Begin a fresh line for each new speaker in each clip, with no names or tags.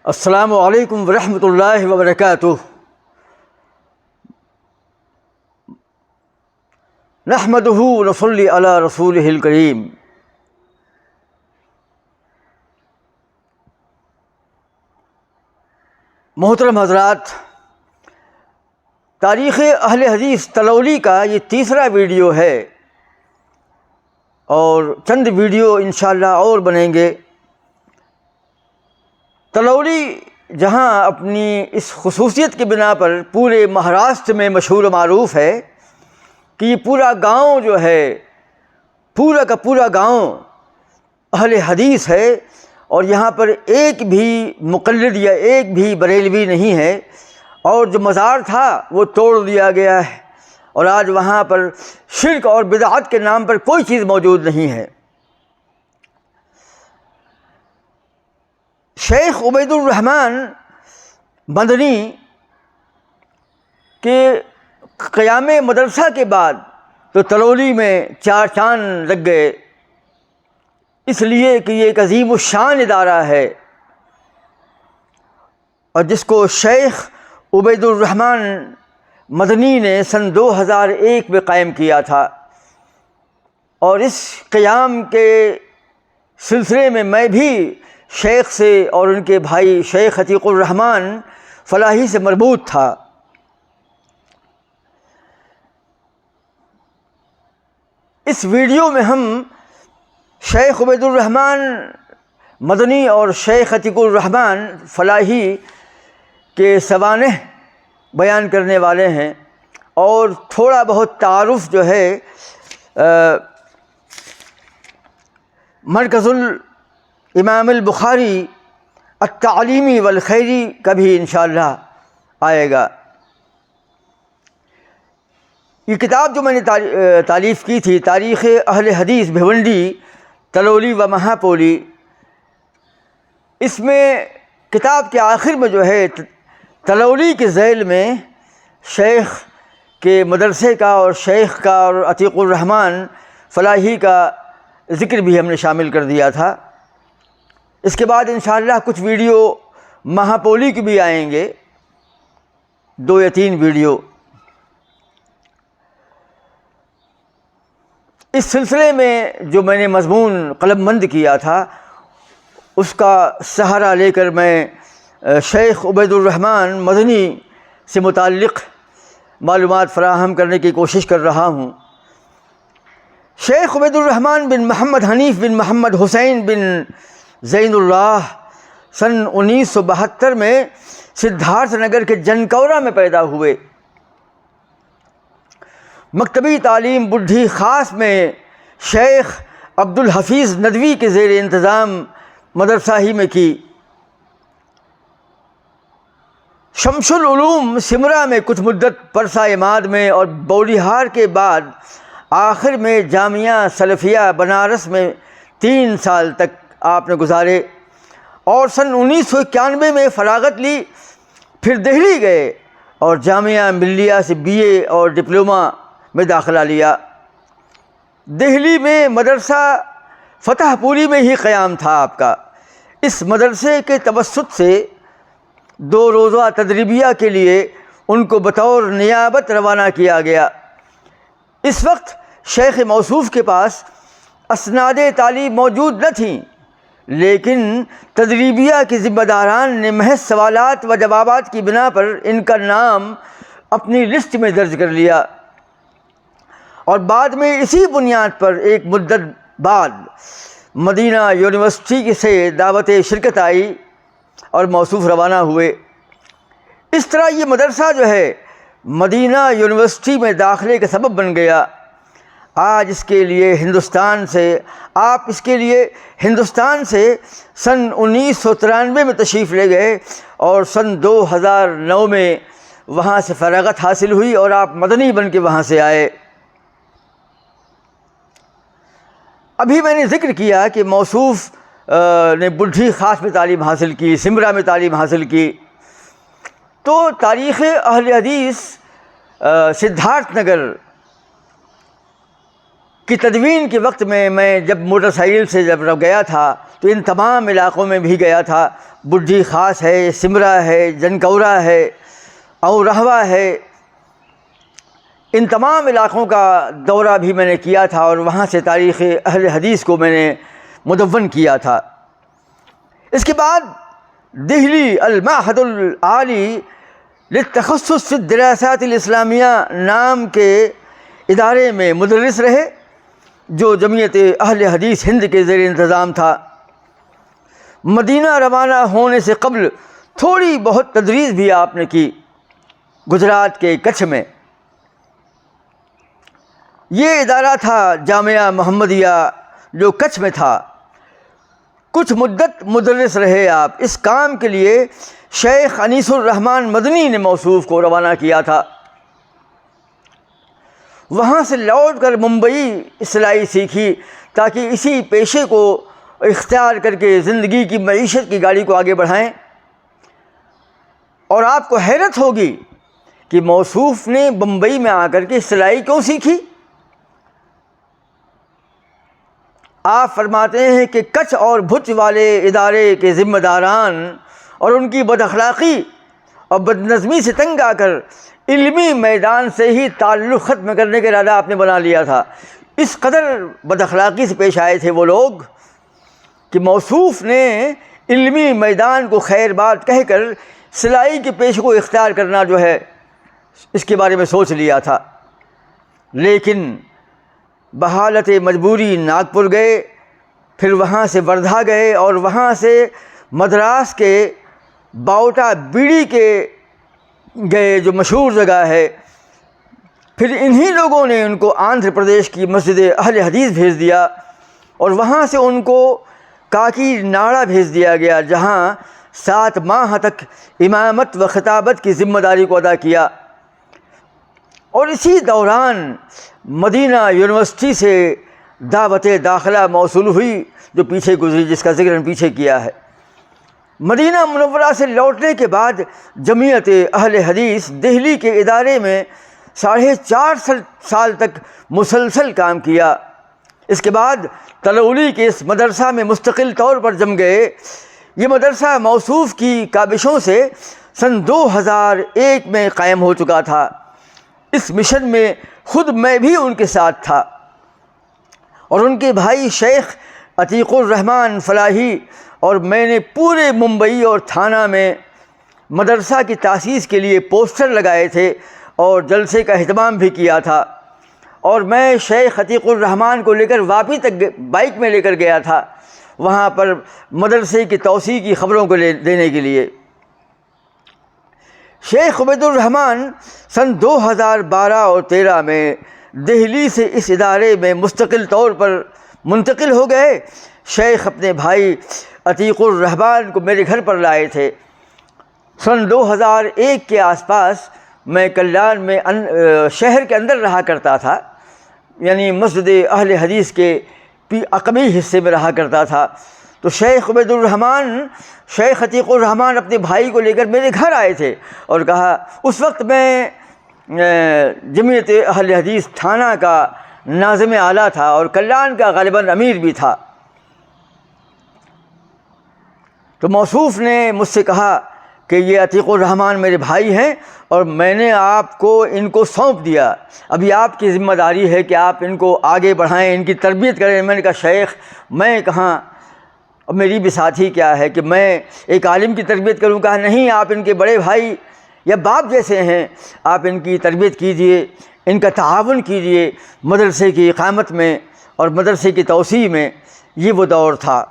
السلام علیکم ورحمۃ اللہ وبرکاتہ۔ نحمدہ ونصلی علی رسولہ الکریم۔ محترم حضرات، تاریخ اہل حدیث تلولی کا یہ تیسرا ویڈیو ہے اور چند ویڈیو انشاءاللہ اور بنیں گے۔ تلولی جہاں اپنی اس خصوصیت کی بنا پر پورے مہاراشٹر میں مشہور و معروف ہے کہ یہ پورا گاؤں جو ہے، پورا کا پورا گاؤں اہل حدیث ہے، اور یہاں پر ایک بھی مقلد یا ایک بھی بریلوی نہیں ہے، اور جو مزار تھا وہ توڑ دیا گیا ہے، اور آج وہاں پر شرک اور بدعت کے نام پر کوئی چیز موجود نہیں ہے۔ شیخ عبید الرحمن مدنی کے قیام مدرسہ کے بعد تو تلولی میں چار چاند لگ گئے، اس لیے کہ یہ ایک عظیم الشان ادارہ ہے، اور جس کو شیخ عبید الرحمن مدنی نے سن 2001 میں قائم کیا تھا، اور اس قیام کے سلسلے میں میں بھی شیخ سے اور ان کے بھائی شیخ عتیق الرحمن فلاحی سے مربوط تھا۔ اس ویڈیو میں ہم شیخ عبید الرحمن مدنی اور شیخ عتیق الرحمن فلاحی کے سوانح بیان کرنے والے ہیں، اور تھوڑا بہت تعارف جو ہے مرکز الامام البخاری التعلیمی والخیری کا بھی انشاءاللہ آئے گا۔ یہ کتاب جو میں نے تالیف کی تھی، تاریخ اہل حدیث بھیونڈی تلولی و مہاپولی، اس میں کتاب کے آخر میں جو ہے تلولی کے ذیل میں شیخ کے مدرسے کا اور شیخ کا اور عتیق الرحمن فلاحی کا ذکر بھی ہم نے شامل کر دیا تھا۔ اس کے بعد انشاءاللہ کچھ ویڈیو مہاپولی کے بھی آئیں گے، 2 یا 3 ویڈیو۔ اس سلسلے میں جو میں نے مضمون قلم بند کیا تھا، اس کا سہارا لے کر میں شیخ عبید الرحمن مدنی سے متعلق معلومات فراہم کرنے کی کوشش کر رہا ہوں۔ شیخ عبید الرحمن بن محمد حنیف بن محمد حسین بن زین اللہ سن 1972 میں سدھارتھ نگر کے جنکورہ میں پیدا ہوئے۔ مکتبی تعلیم بڈھی خاص میں شیخ عبدالحفیظ ندوی کے زیر انتظام مدرسہ ہی میں کی۔ شمس العلوم سمرا میں کچھ مدت، پرسہ عماد میں، اور بوڑیہار کے بعد آخر میں جامعہ سلفیہ بنارس میں 3 سال تک آپ نے گزارے، اور سن 1991 میں فراغت لی، پھر دہلی گئے اور جامعہ ملیہ سے BA اور ڈپلومہ میں داخلہ لیا۔ دہلی میں مدرسہ فتح پوری میں ہی قیام تھا آپ کا۔ اس مدرسے کے توسط سے 2 روزہ تدریبیہ کے لیے ان کو بطور نیابت روانہ کیا گیا۔ اس وقت شیخ موصوف کے پاس اسناد تعلیم موجود نہ تھیں، لیکن تدریبیہ کے ذمہ داران نے محض سوالات و جوابات کی بنا پر ان کا نام اپنی لسٹ میں درج کر لیا، اور بعد میں اسی بنیاد پر ایک مدت بعد مدینہ یونیورسٹی سے دعوت شرکت آئی اور موصوف روانہ ہوئے۔ اس طرح یہ مدرسہ جو ہے مدینہ یونیورسٹی میں داخلے کا سبب بن گیا۔ آج اس کے لیے ہندوستان سے سن 1993 میں تشریف لے گئے، اور سن 2009 میں وہاں سے فراغت حاصل ہوئی اور آپ مدنی بن کے وہاں سے آئے۔ ابھی میں نے ذکر کیا کہ موصوف نے بڈھی خاص میں تعلیم حاصل کی، سمرا میں تعلیم حاصل کی، تو تاریخ اہل حدیث سدھارتھ نگر کی تدوین کے وقت میں جب موٹر سائیکل سے جب گیا تھا تو ان تمام علاقوں میں بھی گیا تھا. بڈھی خاص ہے، سمرا ہے، جنکورہ ہے، اور رہوا ہے، ان تمام علاقوں کا دورہ بھی میں نے کیا تھا اور وہاں سے تاریخ اہل حدیث کو میں نے مدون کیا تھا. اس کے بعد دہلی المعہد العالی للتخصص فی الدراسات الاسلامیہ نام کے ادارے میں مدرس رہے، جو جمعیت اہل حدیث ہند کے زیر انتظام تھا. مدینہ روانہ ہونے سے قبل تھوڑی بہت تدریس بھی آپ نے کی گجرات کے کچھ میں. یہ ادارہ تھا جامعہ محمدیہ جو کچھ میں تھا. کچھ مدت مدرس رہے آپ. اس کام کے لیے شیخ انیس الرحمن مدنی نے موصوف کو روانہ کیا تھا. وہاں سے لوٹ کر ممبئی سلائی سیکھی تاکہ اسی پیشے کو اختیار کر کے زندگی کی معیشت کی گاڑی کو آگے بڑھائیں. اور آپ کو حیرت ہوگی کہ موصوف نے بمبئی میں آ کر کے سلائی کیوں سیکھی. آپ فرماتے ہیں کہ کچھ اور بھچ والے ادارے کے ذمہ داران اور ان کی بد اخلاقی اور بد نظمی سے تنگ آ کر علمی میدان سے ہی تعلق ختم کرنے کا ارادہ آپ نے بنا لیا تھا. اس قدر بد اخلاقی سے پیش آئے تھے وہ لوگ کہ موصوف نے علمی میدان کو خیر بات کہہ کر سلائی کے پیشے کو اختیار کرنا جو ہے اس کے بارے میں سوچ لیا تھا. لیکن بحالت مجبوری ناگپور گئے، پھر وہاں سے وردھا گئے اور وہاں سے مدراس کے باؤٹا بیڑی کے گئے جو مشہور جگہ ہے. پھر انہی لوگوں نے ان کو آندھر پردیش کی مسجد اہل حدیث بھیج دیا اور وہاں سے ان کو کاکی ناڑا بھیج دیا گیا، جہاں 7 ماہ تک امامت و خطابت کی ذمہ داری کو ادا کیا. اور اسی دوران مدینہ یونیورسٹی سے دعوت داخلہ موصول ہوئی جو پیچھے گزری، جس کا ذکر ہم پیچھے کیا ہے. مدینہ منورہ سے لوٹنے کے بعد جمعیت اہل حدیث دہلی کے ادارے میں 4.5 سال تک مسلسل کام کیا. اس کے بعد تلولی کے اس مدرسہ میں مستقل طور پر جم گئے. یہ مدرسہ موصوف کی کابشوں سے سن 2001 میں قائم ہو چکا تھا. اس مشن میں خود میں بھی ان کے ساتھ تھا اور ان کے بھائی شیخ عتیق الرحمن فلاحی اور میں نے پورے ممبئی اور تھانہ میں مدرسہ کی تاسیس کے لیے پوسٹر لگائے تھے اور جلسے کا اہتمام بھی کیا تھا. اور میں شیخ عتیق الرحمن کو لے کر واپی تک بائک میں لے کر گیا تھا وہاں پر مدرسے کی توسیع کی خبروں کو دینے کے لیے. شیخ عبید الرحمن سن 2012 اور 13 میں دہلی سے اس ادارے میں مستقل طور پر منتقل ہو گئے. شیخ اپنے بھائی عتیق الرحمن کو میرے گھر پر لائے تھے. سن 2001 کے آس پاس میں کلیان میں شہر کے اندر رہا کرتا تھا، یعنی مسجد اہل حدیث کے عقبی حصے میں رہا کرتا تھا. تو شیخ عبید الرحمن شیخ عتیق الرحمن اپنے بھائی کو لے کر میرے گھر آئے تھے اور کہا، اس وقت میں جمعیت اہل حدیث تھانہ کا ناظم اعلیٰ تھا اور کلیان کا غالباً امیر بھی تھا. تو موصوف نے مجھ سے کہا کہ یہ عتیق الرحمن میرے بھائی ہیں اور میں نے آپ کو ان کو سونپ دیا، ابھی آپ کی ذمہ داری ہے کہ آپ ان کو آگے بڑھائیں، ان کی تربیت کریں. میں نے کہا شیخ میں کہاں، اور میری بھی ساتھی کیا ہے کہ میں ایک عالم کی تربیت کروں. کہا نہیں، آپ ان کے بڑے بھائی یا باپ جیسے ہیں، آپ ان کی تربیت کیجئے، ان کا تعاون کیجئے مدرسے کی اقامت میں اور مدرسے کی توسیع میں. یہ وہ دور تھا.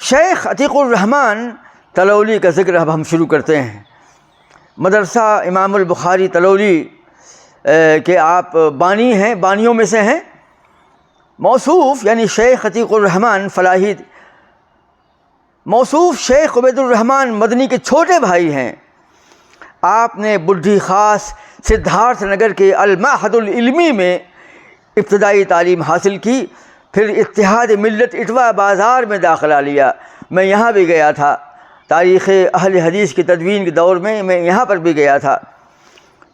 شیخ عتیق الرحمن تلولی کا ذکر اب ہم شروع کرتے ہیں. مدرسہ امام البخاری تلولی کے آپ بانی ہیں، بانیوں میں سے ہیں. موصوف یعنی شیخ عتیق الرحمن فلاحی موصوف شیخ عبید الرحمن مدنی کے چھوٹے بھائی ہیں. آپ نے بڈھی خاص سدھارتھ نگر کے المعہد العلمی میں ابتدائی تعلیم حاصل کی، پھر اتحاد ملت اٹوا بازار میں داخلہ لیا. میں یہاں بھی گیا تھا، تاریخ اہل حدیث کی تدوین کے دور میں میں یہاں پر بھی گیا تھا.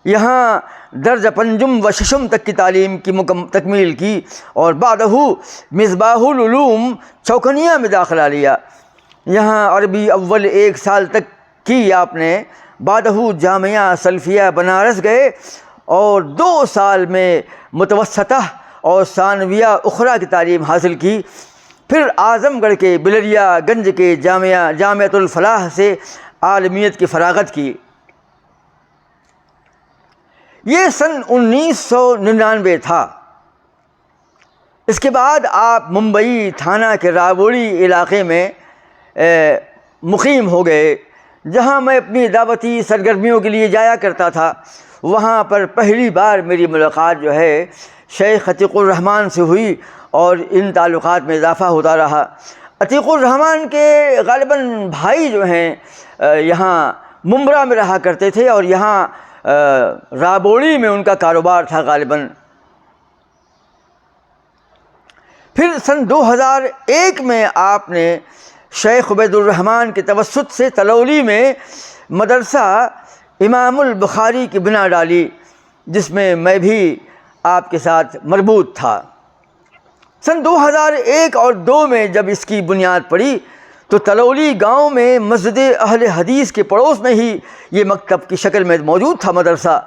یہاں درجہ پنجم و ششم تک کی تعلیم کی تکمیل کی اور بعدہ مصباح العلوم چوکنیہ میں داخلہ لیا. یہاں عربی اول 1 سال تک کی آپ نے. بعدہ جامعہ سلفیہ بنارس گئے اور 2 سال میں متوسطہ اور ثانویہ اخری کی تعلیم حاصل کی. پھر اعظم گڑھ کے بلریا گنج کے جامعۃ الفلاح سے عالمیت کی فراغت کی. یہ سن 1999 تھا. اس کے بعد آپ ممبئی تھانہ کے راوڑی علاقے میں مقیم ہو گئے، جہاں میں اپنی دعوتی سرگرمیوں کے لیے جایا کرتا تھا. وہاں پر پہلی بار میری ملاقات جو ہے شیخ عتیق الرحمن سے ہوئی اور ان تعلقات میں اضافہ ہوتا رہا. عتیق الرحمن کے غالباً بھائی جو ہیں یہاں ممبرا میں رہا کرتے تھے اور یہاں رابوڑی میں ان کا کاروبار تھا غالباً. پھر سن 2001 میں آپ نے شیخ عبید الرحمن کے توسط سے تلولی میں مدرسہ امام البخاری کی بنا ڈالی، جس میں میں بھی آپ کے ساتھ مربوط تھا. سن 2001 اور 2002 میں جب اس کی بنیاد پڑی تو تلولی گاؤں میں مسجد اہل حدیث کے پڑوس میں ہی یہ مکتب کی شکل میں موجود تھا مدرسہ.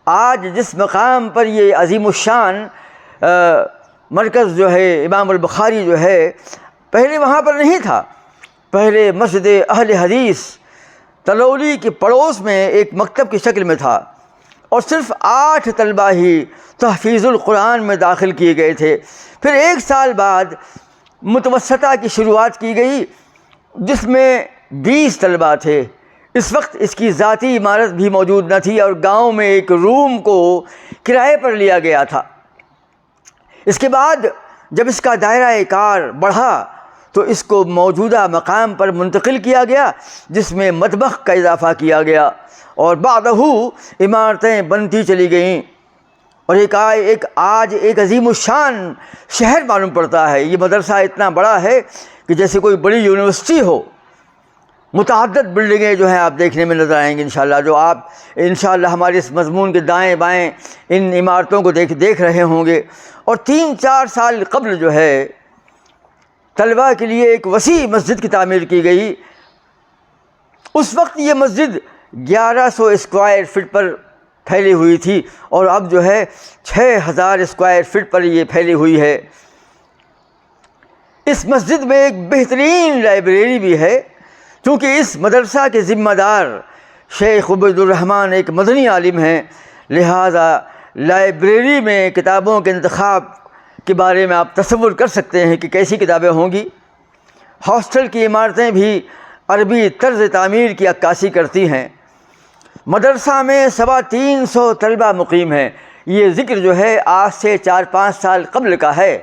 آج جس مقام پر یہ عظیم الشان مرکز جو ہے امام البخاری جو ہے، پہلے وہاں پر نہیں تھا. پہلے مسجد اہل حدیث تلولی کے پڑوس میں ایک مکتب کی شکل میں تھا اور صرف 8 طلبہ ہی تحفیظ القرآن میں داخل کیے گئے تھے. پھر 1 سال بعد متوسطہ کی شروعات کی گئی، جس میں 20 طلبہ تھے. اس وقت اس کی ذاتی عمارت بھی موجود نہ تھی اور گاؤں میں ایک روم کو کرائے پر لیا گیا تھا. اس کے بعد جب اس کا دائرہ کار بڑھا تو اس کو موجودہ مقام پر منتقل کیا گیا، جس میں مطبخ کا اضافہ کیا گیا اور بعدہ عمارتیں بنتی چلی گئیں اور آج ایک عظیم الشان شہر معلوم پڑتا ہے. یہ مدرسہ اتنا بڑا ہے کہ جیسے کوئی بڑی یونیورسٹی ہو. متعدد بلڈنگیں جو ہیں آپ دیکھنے میں نظر آئیں گی انشاءاللہ، جو آپ انشاءاللہ ہمارے اس مضمون کے دائیں بائیں ان عمارتوں کو دیکھ رہے ہوں گے. اور 3-4 سال قبل جو ہے طلباء کے لیے ایک وسیع مسجد کی تعمیر کی گئی. اس وقت یہ مسجد 1100 اسکوائر فٹ پر پھیلی ہوئی تھی اور اب جو ہے 6000 اسکوائر فٹ پر یہ پھیلی ہوئی ہے. اس مسجد میں ایک بہترین لائبریری بھی ہے، کیونکہ اس مدرسہ کے ذمہ دار شیخ عبید الرحمن ایک مدنی عالم ہیں، لہذا لائبریری میں کتابوں کے انتخاب کے بارے میں آپ تصور کر سکتے ہیں کہ کیسی کتابیں ہوں گی. ہاسٹل کی عمارتیں بھی عربی طرز تعمیر کی عکاسی کرتی ہیں. مدرسہ میں 350 طلبہ مقیم ہیں. یہ ذکر جو ہے آج سے 4-5 سال قبل کا ہے،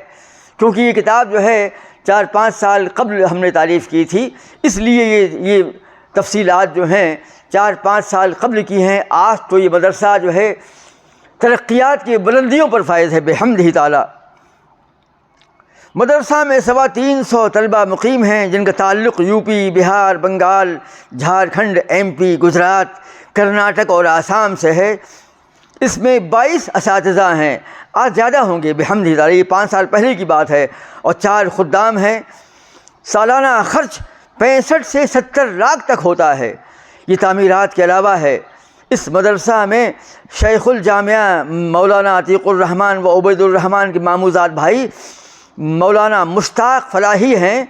کیونکہ یہ کتاب جو ہے 4-5 سال قبل ہم نے تعریف کی تھی، اس لیے یہ تفصیلات جو ہیں 4-5 سال قبل کی ہیں. آج تو یہ مدرسہ جو ہے ترقیات کی بلندیوں پر فائز ہے بحمدہ تعالی. مدرسہ میں 350 طلبہ مقیم ہیں، جن کا تعلق یو پی، بہار، بنگال، جھارکھنڈ، MP، گجرات، کرناٹک اور آسام سے ہے. اس میں 22 اساتذہ ہیں، آج زیادہ ہوں گے بحمدہ تعالی، یہ 5 سال پہلے کی بات ہے، اور 4 خدام ہیں. سالانہ خرچ 65 سے 70 لاکھ تک ہوتا ہے. یہ تعمیرات کے علاوہ ہے. اس مدرسہ میں شیخ الجامعہ مولانا عتیق الرحمن و عبید الرحمن کے ماموزاد بھائی مولانا مشتاق فلاحی ہیں،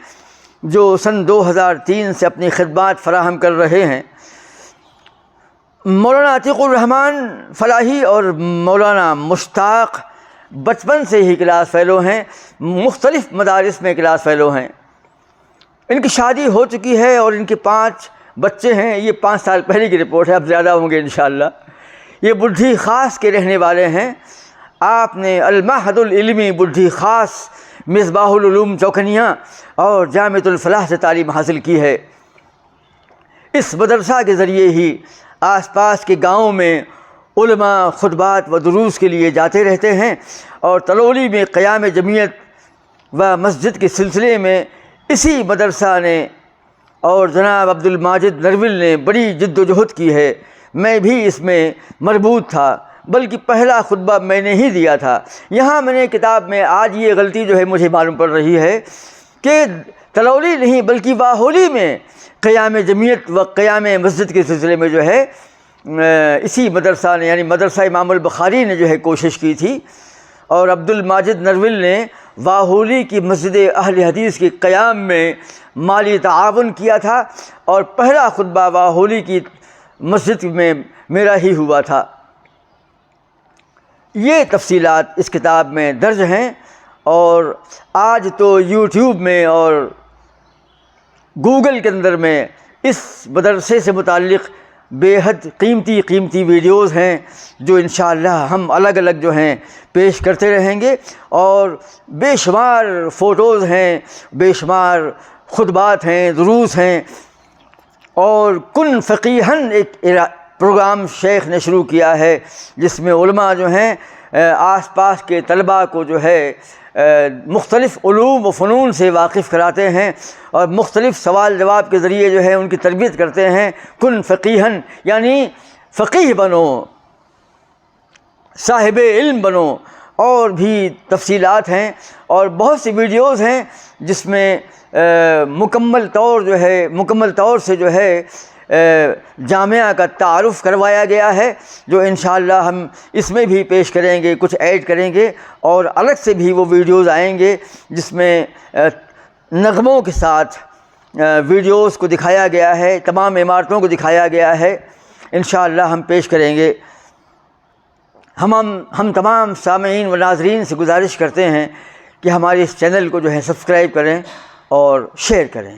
جو سن 2003 سے اپنی خدمات فراہم کر رہے ہیں. مولانا عتیق الرحمن فلاحی اور مولانا مشتاق بچپن سے ہی کلاس فیلو ہیں، مختلف مدارس میں کلاس فیلو ہیں. ان کی شادی ہو چکی ہے اور ان کے 5 بچے ہیں. یہ 5 سال پہلے کی رپورٹ ہے، اب زیادہ ہوں گے انشاءاللہ. یہ بڈھی خاص کے رہنے والے ہیں. آپ نے المعہد العلمی بڈھی خاص، مصباح العلوم چوکنیہ اور جامعۃ الفلاح سے تعلیم حاصل کی ہے. اس مدرسہ کے ذریعے ہی آس پاس کے گاؤں میں علماء خطبات و دروس کے لیے جاتے رہتے ہیں، اور تلولی میں قیام جمعیت و مسجد کے سلسلے میں اسی مدرسہ نے اور جناب عبد الماجد نرول نے بڑی جد و جہد کی ہے. میں بھی اس میں مربوط تھا، بلکہ پہلا خطبہ میں نے ہی دیا تھا۔ یہاں میں نے کتاب میں آج یہ غلطی جو ہے مجھے معلوم پڑ رہی ہے کہ تلولی نہیں بلکہ واہولی میں قیام جمعیت و قیام مسجد کے سلسلے میں جو ہے اسی مدرسہ نے یعنی مدرسہ امام البخاری نے جو ہے کوشش کی تھی، اور عبد الماجد نرول نے واہولی کی مسجد اہل حدیث کے قیام میں مالی تعاون کیا تھا، اور پہلا خطبہ واہولی کی مسجد میں میرا ہی ہوا تھا۔ یہ تفصیلات اس کتاب میں درج ہیں، اور آج تو یوٹیوب میں اور گوگل کے اندر میں اس مدرسے سے متعلق بے حد قیمتی ویڈیوز ہیں جو انشاءاللہ ہم الگ الگ جو ہیں پیش کرتے رہیں گے، اور بے شمار فوٹوز ہیں، بے شمار خطبات ہیں، دروس ہیں، اور کن فقیہن ایک پروگرام شیخ نے شروع کیا ہے جس میں علماء جو ہیں آس پاس کے طلباء کو جو ہے مختلف علوم و فنون سے واقف کراتے ہیں، اور مختلف سوال جواب کے ذریعے جو ہے ان کی تربیت کرتے ہیں۔ کن فقیہن یعنی فقیہ بنو، صاحب علم بنو، اور بھی تفصیلات ہیں، اور بہت سی ویڈیوز ہیں جس میں مکمل طور سے جو ہے جامعہ کا تعارف کروایا گیا ہے، جو انشاءاللہ ہم اس میں بھی پیش کریں گے، کچھ ایڈ کریں گے، اور الگ سے بھی وہ ویڈیوز آئیں گے جس میں نغموں کے ساتھ ویڈیوز کو دکھایا گیا ہے، تمام عمارتوں کو دکھایا گیا ہے، انشاءاللہ ہم پیش کریں گے۔ ہم تمام سامعین و ناظرین سے گزارش کرتے ہیں کہ ہمارے اس چینل کو جو ہے سبسکرائب کریں اور شیئر کریں۔